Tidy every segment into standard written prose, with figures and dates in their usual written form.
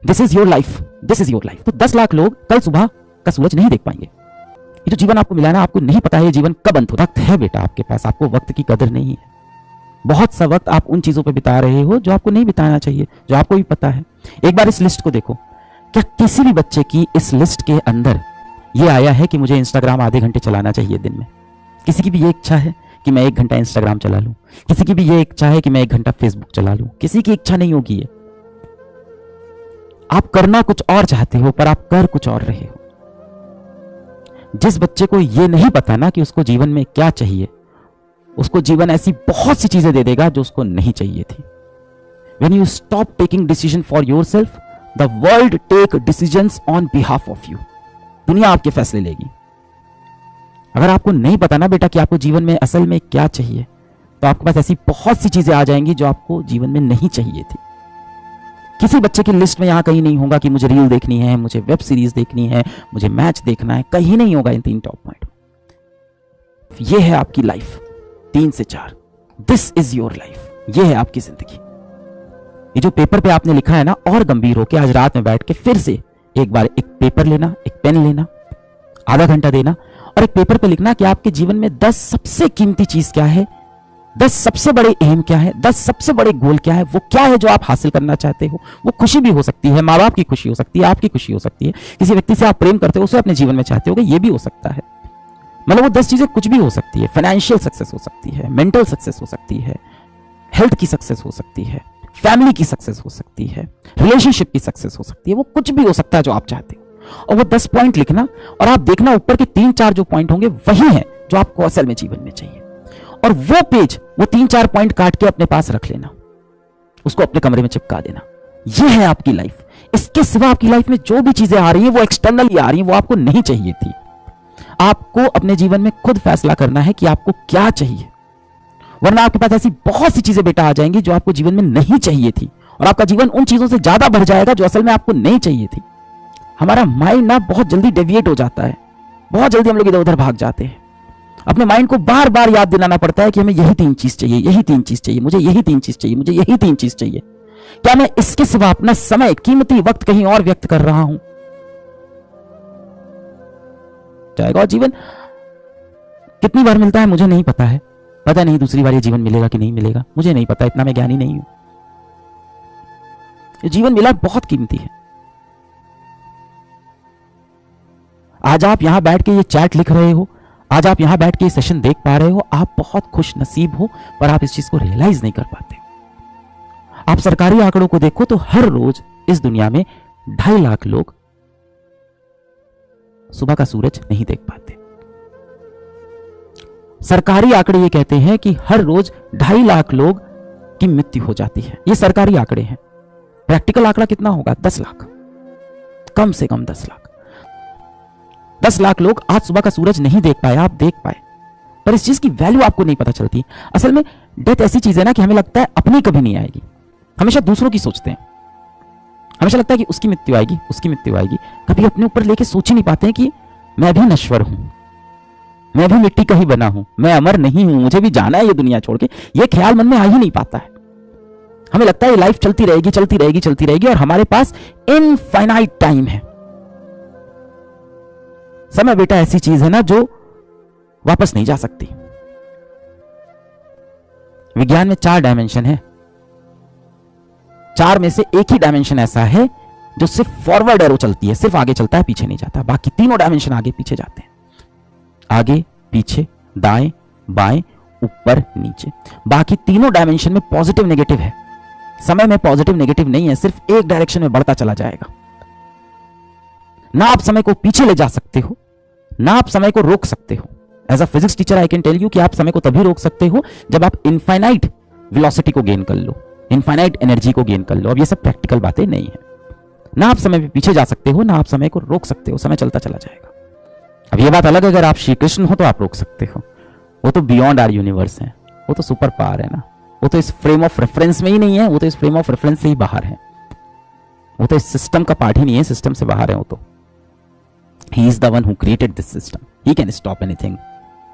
This is your life, this is your life. तो 10 लाख लोग कल सुबह का सूरज नहीं देख पाएंगे। ये जो जीवन आपको मिला है ना, आपको नहीं पता है ये जीवन कब अंत होता है बेटा आपके पास, आपको वक्त की कदर नहीं है। बहुत सा वक्त आप उन चीजों पे बिता रहे हो जो आपको नहीं बिताना चाहिए, जो आपको भी पता है। एक बार इस लिस्ट को देखो, क्या किसी भी बच्चे की इस लिस्ट के अंदर ये आया है कि मुझे इंस्टाग्राम आधे घंटे चलाना चाहिए दिन में? किसी की भी ये इच्छा है कि मैं 1 घंटा इंस्टाग्राम चला लूं? किसी की भी ये इच्छा है कि मैं 1 घंटा फेसबुक चला लूं? किसी की इच्छा नहीं होगी ये। आप करना कुछ और चाहते हो पर आप कर कुछ और रहे हो। जिस बच्चे को ये नहीं पता ना कि उसको जीवन में क्या चाहिए, उसको जीवन ऐसी बहुत सी चीजें दे देगा जो उसको नहीं चाहिए थी। When you stop taking decision for yourself, the world take decisions on behalf of you. दुनिया आपके फैसले लेगी। अगर आपको नहीं पता ना बेटा कि आपको जीवन में असल में क्या चाहिए, तो आपके पास ऐसी बहुत सी चीजें आ जाएंगी जो आपको जीवन में नहीं चाहिए थी। किसी बच्चे की लिस्ट में यहां कहीं नहीं होगा कि मुझे रील देखनी है, मुझे वेब सीरीज देखनी है, मुझे मैच देखना है, कहीं नहीं होगा इन 3 टॉप पॉइंट। ये है आपकी लाइफ 3 से 4। दिस इज योर लाइफ, ये है आपकी जिंदगी। ये जो पेपर पे आपने लिखा है ना, और गंभीर होके आज रात में बैठ के फिर से एक बार एक पेपर लेना, एक पेन लेना, आधा घंटा देना और एक पेपर पे लिखना कि आपके जीवन में 10 सबसे कीमती चीज क्या है, 10 सबसे बड़े एम क्या है, 10 सबसे बड़े गोल क्या है। वो क्या है जो आप हासिल करना चाहते हो? वो खुशी भी हो सकती है, माँ बाप की खुशी हो सकती है, आपकी खुशी हो सकती है, किसी व्यक्ति से आप प्रेम करते हो उसे अपने जीवन में चाहते हो, ये भी हो सकता है। मतलब वो 10 चीजें कुछ भी हो सकती है। फाइनेंशियल सक्सेस हो सकती है, मेंटल सक्सेस हो सकती है, हेल्थ की सक्सेस हो सकती है, फैमिली की सक्सेस हो सकती है, रिलेशनशिप की सक्सेस हो सकती है। वो कुछ भी हो सकता है जो आप चाहते हो। और वो 10 पॉइंट लिखना और आप देखना ऊपर के 3-4 जो पॉइंट होंगे वही है जो आपको असल में जीवन में चाहिए। और वो पेज, वो 3-4 पॉइंट काट के अपने पास रख लेना, उसको अपने कमरे में चिपका देना। ये है आपकी लाइफ। इसके सिवा आपकी लाइफ में जो भी चीजें आ रही हैं वो एक्सटर्नली आ रही हैं, वो आपको नहीं चाहिए थी। आपको अपने जीवन में खुद फैसला करना है कि आपको क्या चाहिए, वरना आपके पास ऐसी बहुत सी चीजें बेटा आ जाएंगी जो आपको जीवन में नहीं चाहिए थी और आपका जीवन उन चीजों से ज्यादा बढ़ जाएगा जो असल में आपको नहीं चाहिए थी। हमारा माइंड ना बहुत जल्दी डेविएट हो जाता है, बहुत जल्दी हम लोग इधर उधर भाग जाते हैं। अपने माइंड को बार बार याद दिलाना पड़ता है कि हमें यही 3 चीज चाहिए, यही 3 चीज चाहिए, मुझे यही 3 चीज चाहिए, मुझे यही 3 चीज चाहिए। क्या मैं इसके सिवा अपना समय, कीमती वक्त कहीं और व्यक्त कर रहा हूं? जाएगा। और जीवन कितनी बार मिलता है मुझे नहीं पता है, पता नहीं दूसरी बार ये जीवन मिलेगा कि नहीं मिलेगा, मुझे नहीं पता, इतना मैं ज्ञानी नहीं हूं। ये जीवन मिला बहुत कीमती है। आज आप यहां बैठ के ये चैट लिख रहे हो, आज आप यहां बैठ के ये सेशन देख पा रहे हो, आप बहुत खुश नसीब हो, पर आप इस चीज को रियलाइज नहीं कर पाते। आप सरकारी आंकड़ों को देखो तो हर रोज इस दुनिया में 2.5 लाख लोग सुबह का सूरज नहीं देख पाते। सरकारी आंकड़े ये कहते हैं कि हर रोज 2.5 लाख लोग की मृत्यु हो जाती है। ये सरकारी आंकड़े हैं। प्रैक्टिकल आंकड़ा कितना होगा? 10 लाख, कम से कम 10 लाख। 10 लाख लोग आज सुबह का सूरज नहीं देख पाए, आप देख पाए, पर इस चीज की वैल्यू आपको नहीं पता चलती। असल में डेथ ऐसी चीज है ना कि हमें लगता है अपनी कभी नहीं आएगी, हमेशा दूसरों की सोचते हैं। हमेशा लगता है कि उसकी मृत्यु आएगी, उसकी मृत्यु आएगी, कभी अपने ऊपर लेके सोच ही नहीं पाते हैं कि मैं भी नश्वर हूं, मैं भी मिट्टी का ही बना हूं, मैं अमर नहीं हूं, मुझे भी जाना है ये दुनिया छोड़ के। ये ख्याल मन में आ ही नहीं पाता है। हमें लगता है ये लाइफ चलती रहेगी, चलती रहेगी, चलती रहेगी और हमारे पास इनफाइनाइट टाइम है। समय बेटा ऐसी चीज है ना जो वापस नहीं जा सकती। विज्ञान में 4 डायमेंशन है, 4 में से एक ही डायमेंशन ऐसा है जो सिर्फ फॉरवर्ड एरो चलती है, सिर्फ आगे चलता है, पीछे नहीं जाता। बाकी तीनों डायमेंशन आगे पीछे जाते हैं, आगे पीछे, दाएं बाएं, ऊपर नीचे। बाकी तीनों डायमेंशन में पॉजिटिव नेगेटिव है। समय में पॉजिटिव नेगेटिव नहीं है, सिर्फ एक डायरेक्शन में बढ़ता चला जाएगा। ना आप समय को पीछे ले जा सकते हो, ना आप समय को रोक सकते हो। As a physics teacher I can tell you कि आप समय को तभी रोक सकते हो जब आप इनफाइनाइट वेलोसिटी को गेन कर लो, इनफाइनाइट एनर्जी को गेन कर लो। अब ये सब प्रैक्टिकल बातें नहीं है। ना आप समय पे पीछे जा सकते हो, ना आप समय को रोक सकते हो, समय चलता चला जाएगा। अब ये बात अलग है, अगर आप श्री कृष्ण हो तो आप रोक सकते हो, वो तो बियॉन्ड आर यूनिवर्स है, वो तो सुपर पावर है ना, वो तो इस फ्रेम ऑफ रेफरेंस में ही नहीं है, वो तो इस फ्रेम ऑफ रेफरेंस से ही बाहर है, वो तो इस सिस्टम का पार्ट ही नहीं है, सिस्टम से बाहर है। वो तो he is the one who created this system, he can stop anything,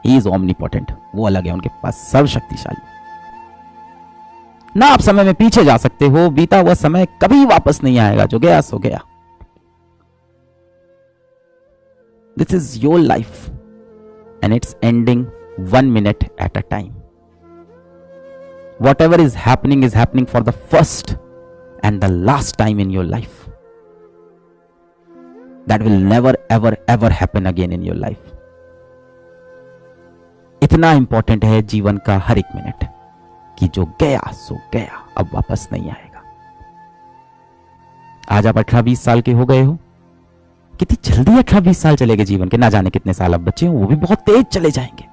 he is omnipotent, वो अलग है, उनके पास सर्वशक्तिशाली। ना आप समय में पीछे जा सकते हो, बीता हुआ समय कभी वापस नहीं आएगा, जो गया सो गया। This is your life and it's ending 1 minute at a time. Whatever is happening for the first and the last time in your life. That will never ever ever happen again in your life. इतना important है जीवन का हर एक minute कि जो गया सो गया, अब वापस नहीं आएगा। आज आप 18-20 साल के हो गए हो, कितनी जल्दी 18-20 साल चले गए जीवन के, ना जाने कितने साल अब बच्चे हो, वो भी बहुत तेज चले जाएंगे।